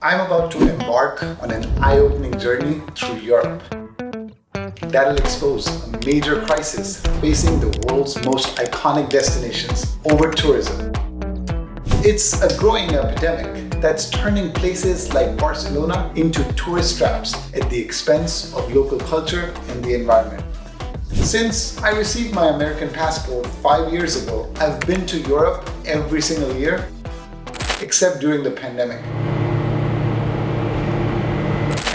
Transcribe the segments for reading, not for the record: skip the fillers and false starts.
I'm about to embark on an eye-opening journey through Europe that'll expose a major crisis facing the world's most iconic destinations, over-tourism. It's a growing epidemic that's turning places like Barcelona into tourist traps at the expense of local culture and the environment. Since I received my American passport 5 years ago, I've been to Europe every single year, except during the pandemic.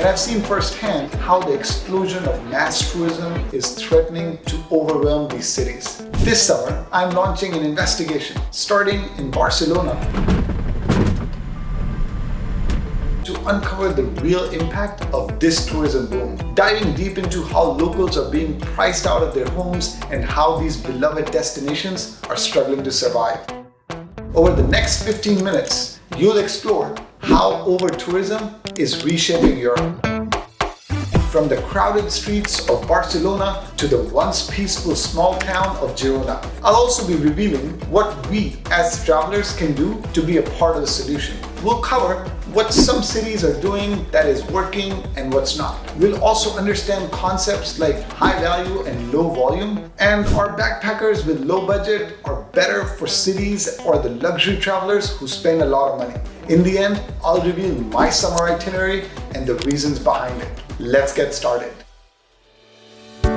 And I've seen firsthand how the explosion of mass tourism is threatening to overwhelm these cities. This summer, I'm launching an investigation starting in Barcelona to uncover the real impact of this tourism boom, diving deep into how locals are being priced out of their homes and how these beloved destinations are struggling to survive. Over the next 15 minutes, you'll explore how over-tourism is reshaping Europe. From the crowded streets of Barcelona to the once peaceful small town of Girona. I'll also be revealing what we as travelers can do to be a part of the solution. We'll cover what some cities are doing that is working and what's not. We'll also understand concepts like high value and low volume, and are backpackers with low budget are better for cities or the luxury travelers who spend a lot of money. In the end, I'll reveal my summer itinerary and the reasons behind it. Let's get started.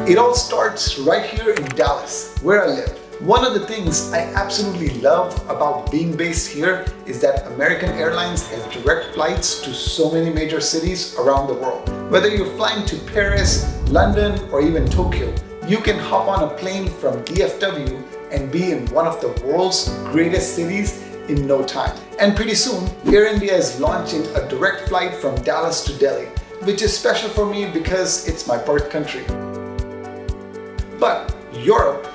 It all starts right here in Dallas, where I live. One of the things I absolutely love about being based here is that American Airlines has direct flights to so many major cities around the world. Whether you're flying to Paris, London, or even Tokyo, you can hop on a plane from DFW and be in one of the world's greatest cities in no time. And pretty soon, Air India is launching a direct flight from Dallas to Delhi, which is special for me because it's my birth country. But Europe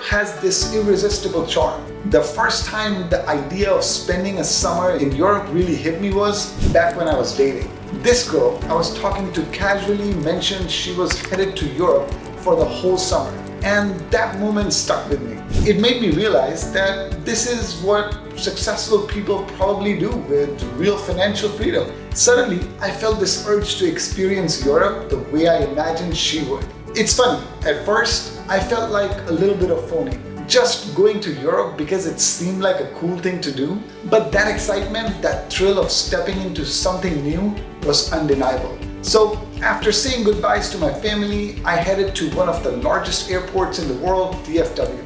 has this irresistible charm. The first time the idea of spending a summer in Europe really hit me was back when I was dating. This girl I was talking to casually mentioned she was headed to Europe for the whole summer, and that moment stuck with me. It made me realize that this is what successful people probably do with real financial freedom. Suddenly, I felt this urge to experience Europe the way I imagined she would. It's funny, at first, I felt like a little bit of phony, just going to Europe because it seemed like a cool thing to do. But that excitement, that thrill of stepping into something new was undeniable. So after saying goodbyes to my family, I headed to one of the largest airports in the world, DFW.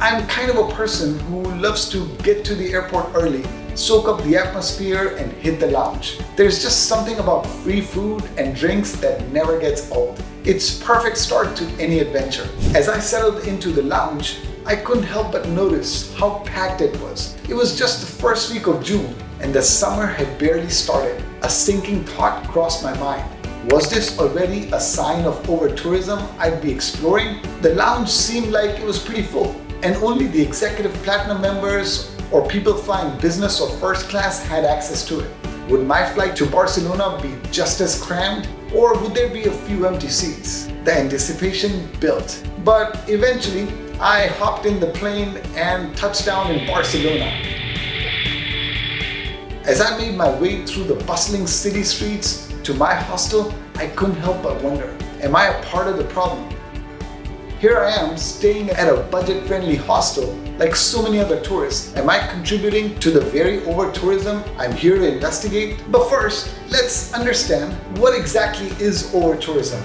I'm kind of a person who loves to get to the airport early, soak up the atmosphere, and hit the lounge. There's just something about free food and drinks that never gets old. It's a perfect start to any adventure. As I settled into the lounge, I couldn't help but notice how packed it was. It was just the first week of June, and the summer had barely started. A sinking thought crossed my mind. Was this already a sign of over-tourism I'd be exploring? The lounge seemed like it was pretty full, and only the executive platinum members or people flying business or first class had access to it. Would my flight to Barcelona be just as crammed, or would there be a few empty seats? The anticipation built. But eventually, I hopped in the plane and touched down in Barcelona. As I made my way through the bustling city streets to my hostel, I couldn't help but wonder, am I a part of the problem? Here I am staying at a budget-friendly hostel like so many other tourists. Am I contributing to the very over-tourism I'm here to investigate? But first, let's understand what exactly is over-tourism.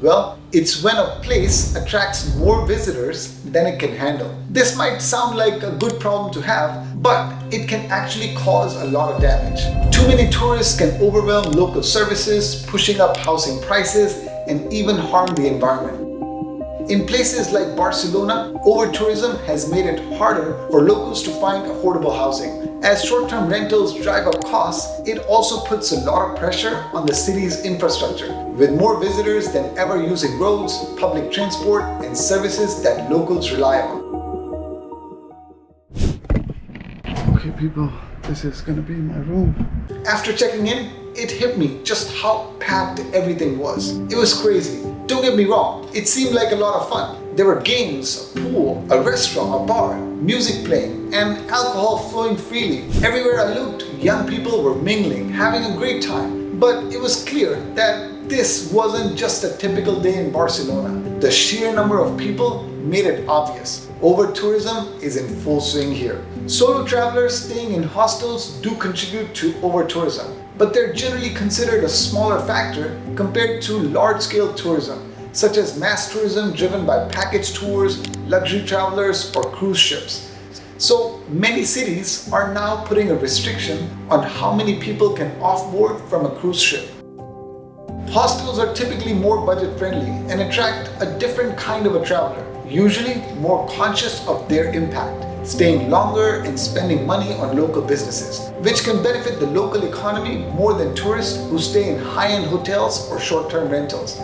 Well, it's when a place attracts more visitors than it can handle. This might sound like a good problem to have, but it can actually cause a lot of damage. Too many tourists can overwhelm local services, pushing up housing prices, and even harm the environment. In places like Barcelona, over-tourism has made it harder for locals to find affordable housing. As short-term rentals drive up costs, it also puts a lot of pressure on the city's infrastructure, with more visitors than ever using roads, public transport, and services that locals rely on. Okay people, this is gonna be my room. After checking in, it hit me just how packed everything was. It was crazy. Don't get me wrong, it seemed like a lot of fun. There were games, a pool, a restaurant, a bar, music playing, and alcohol flowing freely. Everywhere I looked, young people were mingling, having a great time. But it was clear that this wasn't just a typical day in Barcelona. The sheer number of people made it obvious. Over-tourism is in full swing here. Solo travelers staying in hostels do contribute to over-tourism, but they're generally considered a smaller factor compared to large-scale tourism, such as mass tourism driven by package tours, luxury travelers, or cruise ships. So many cities are now putting a restriction on how many people can offboard from a cruise ship. Hostels are typically more budget-friendly and attract a different kind of a traveler, usually more conscious of their impact, staying longer and spending money on local businesses, which can benefit the local economy more than tourists who stay in high-end hotels or short-term rentals.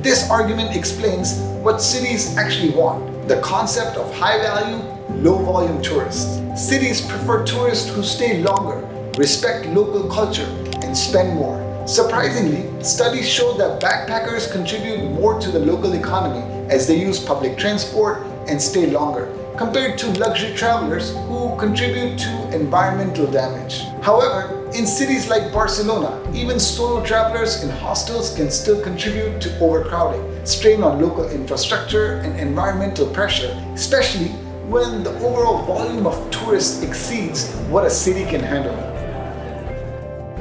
This argument explains what cities actually want: the concept of high-value, low-volume tourists. Cities prefer tourists who stay longer, respect local culture, and spend more. Surprisingly, studies show that backpackers contribute more to the local economy as they use public transport and stay longer, compared to luxury travelers who contribute to environmental damage. However, in cities like Barcelona, even solo travelers in hostels can still contribute to overcrowding, strain on local infrastructure, and environmental pressure, especially when the overall volume of tourists exceeds what a city can handle.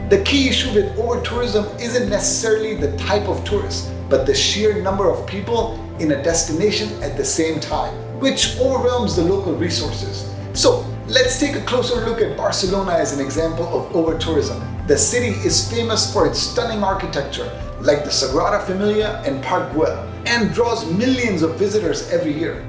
The key issue with over-tourism isn't necessarily the type of tourist, but the sheer number of people in a destination at the same time, which overwhelms the local resources. So, let's take a closer look at Barcelona as an example of over-tourism. The city is famous for its stunning architecture, like the Sagrada Familia and Park Güell, and draws millions of visitors every year.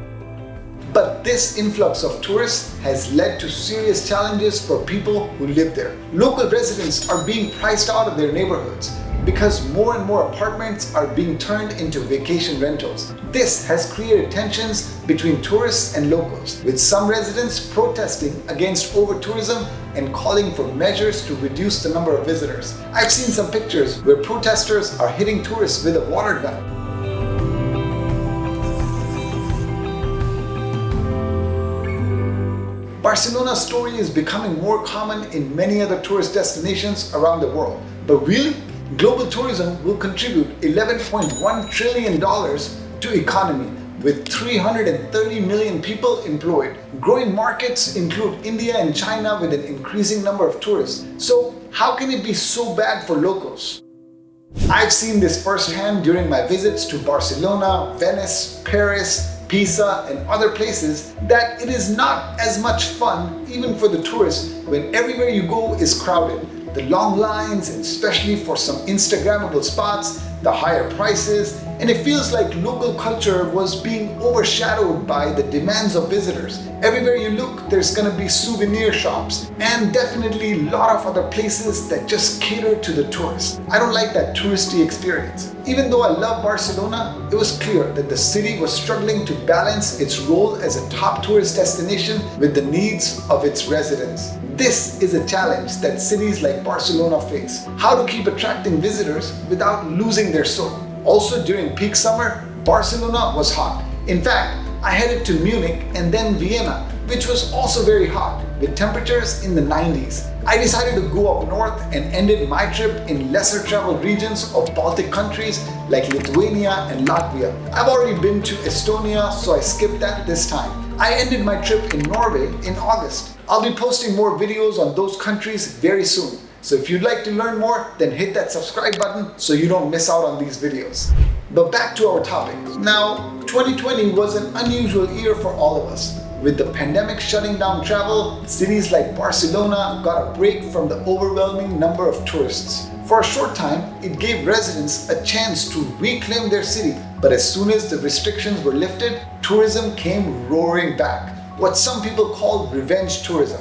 But this influx of tourists has led to serious challenges for people who live there. Local residents are being priced out of their neighborhoods because more and more apartments are being turned into vacation rentals. This has created tensions between tourists and locals, with some residents protesting against over-tourism and calling for measures to reduce the number of visitors. I've seen some pictures where protesters are hitting tourists with a water gun. Barcelona's story is becoming more common in many other tourist destinations around the world. But really, global tourism will contribute $11.1 trillion to economy, with 330 million people employed. Growing markets include India and China with an increasing number of tourists. So how can it be so bad for locals? I've seen this firsthand during my visits to Barcelona, Venice, Paris, Pisa, and other places, that it is not as much fun even for the tourists when everywhere you go is crowded. The long lines, especially for some Instagrammable spots, the higher prices, and it feels like local culture was being overshadowed by the demands of visitors. Everywhere you look, there's gonna be souvenir shops and definitely a lot of other places that just cater to the tourists. I don't like that touristy experience. Even though I love Barcelona, it was clear that the city was struggling to balance its role as a top tourist destination with the needs of its residents. This is a challenge that cities like Barcelona face: how to keep attracting visitors without losing their soul. Also, during peak summer, Barcelona was hot. In fact, I headed to Munich and then Vienna, which was also very hot, with temperatures in the 90s. I decided to go up north and ended my trip in lesser traveled regions of Baltic countries like Lithuania and Latvia. I've already been to Estonia, so I skipped that this time. I ended my trip in Norway in August. I'll be posting more videos on those countries very soon. So if you'd like to learn more, then hit that subscribe button so you don't miss out on these videos. But back to our topic. Now, 2020 was an unusual year for all of us. With the pandemic shutting down travel, cities like Barcelona got a break from the overwhelming number of tourists. For a short time, it gave residents a chance to reclaim their city. But as soon as the restrictions were lifted, tourism came roaring back. What some people call revenge tourism.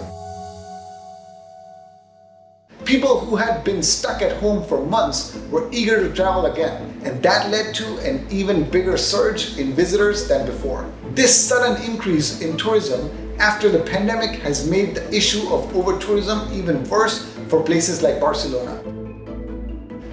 People who had been stuck at home for months were eager to travel again, and that led to an even bigger surge in visitors than before. This sudden increase in tourism after the pandemic has made the issue of over-tourism even worse for places like Barcelona.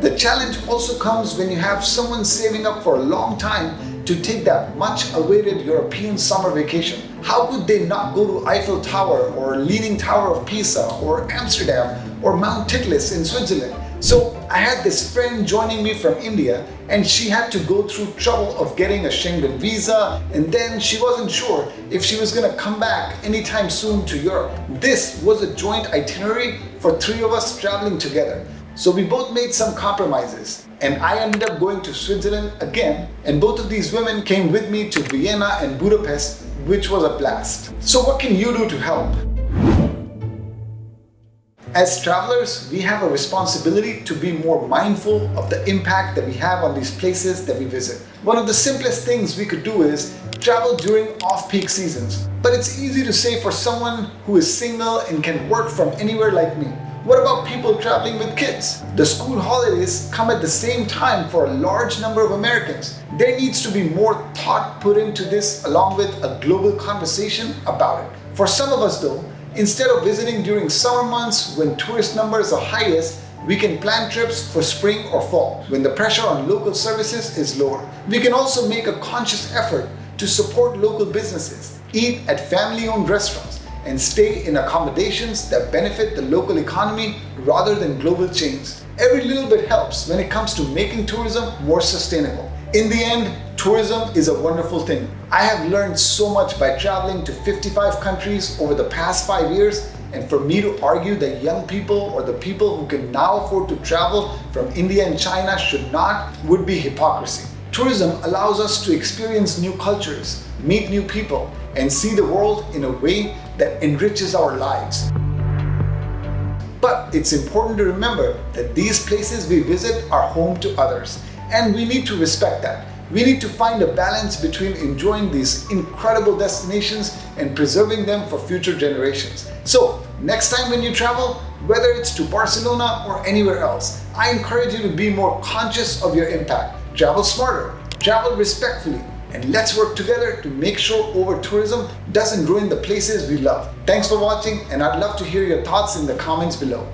The challenge also comes when you have someone saving up for a long time to take that much awaited European summer vacation. How could they not go to Eiffel Tower or Leaning Tower of Pisa or Amsterdam or Mount Titlis in Switzerland? So I had this friend joining me from India, and she had to go through trouble of getting a Schengen visa, and then she wasn't sure if she was gonna come back anytime soon to Europe. This was a joint itinerary for 3 of us traveling together. So we both made some compromises, and I ended up going to Switzerland again, and both of these women came with me to Vienna and Budapest, which was a blast. So what can you do to help? As travelers, we have a responsibility to be more mindful of the impact that we have on these places that we visit. One of the simplest things we could do is travel during off-peak seasons. But it's easy to say for someone who is single and can work from anywhere like me. What about people traveling with kids? The school holidays come at the same time for a large number of Americans. There needs to be more thought put into this, along with a global conversation about it. For some of us though, instead of visiting during summer months when tourist numbers are highest, we can plan trips for spring or fall when the pressure on local services is lower. We can also make a conscious effort to support local businesses, eat at family-owned restaurants, and stay in accommodations that benefit the local economy rather than global chains. Every little bit helps when it comes to making tourism more sustainable. In the end, tourism is a wonderful thing. I have learned so much by traveling to 55 countries over the past 5 years, and for me to argue that young people or the people who can now afford to travel from India and China should not would be hypocrisy. Tourism allows us to experience new cultures, meet new people, and see the world in a way that enriches our lives. But it's important to remember that these places we visit are home to others, and we need to respect that. We need to find a balance between enjoying these incredible destinations and preserving them for future generations. So, next time when you travel, whether it's to Barcelona or anywhere else, I encourage you to be more conscious of your impact. Travel smarter, travel respectfully, and let's work together to make sure over-tourism doesn't ruin the places we love. Thanks for watching, and I'd love to hear your thoughts in the comments below.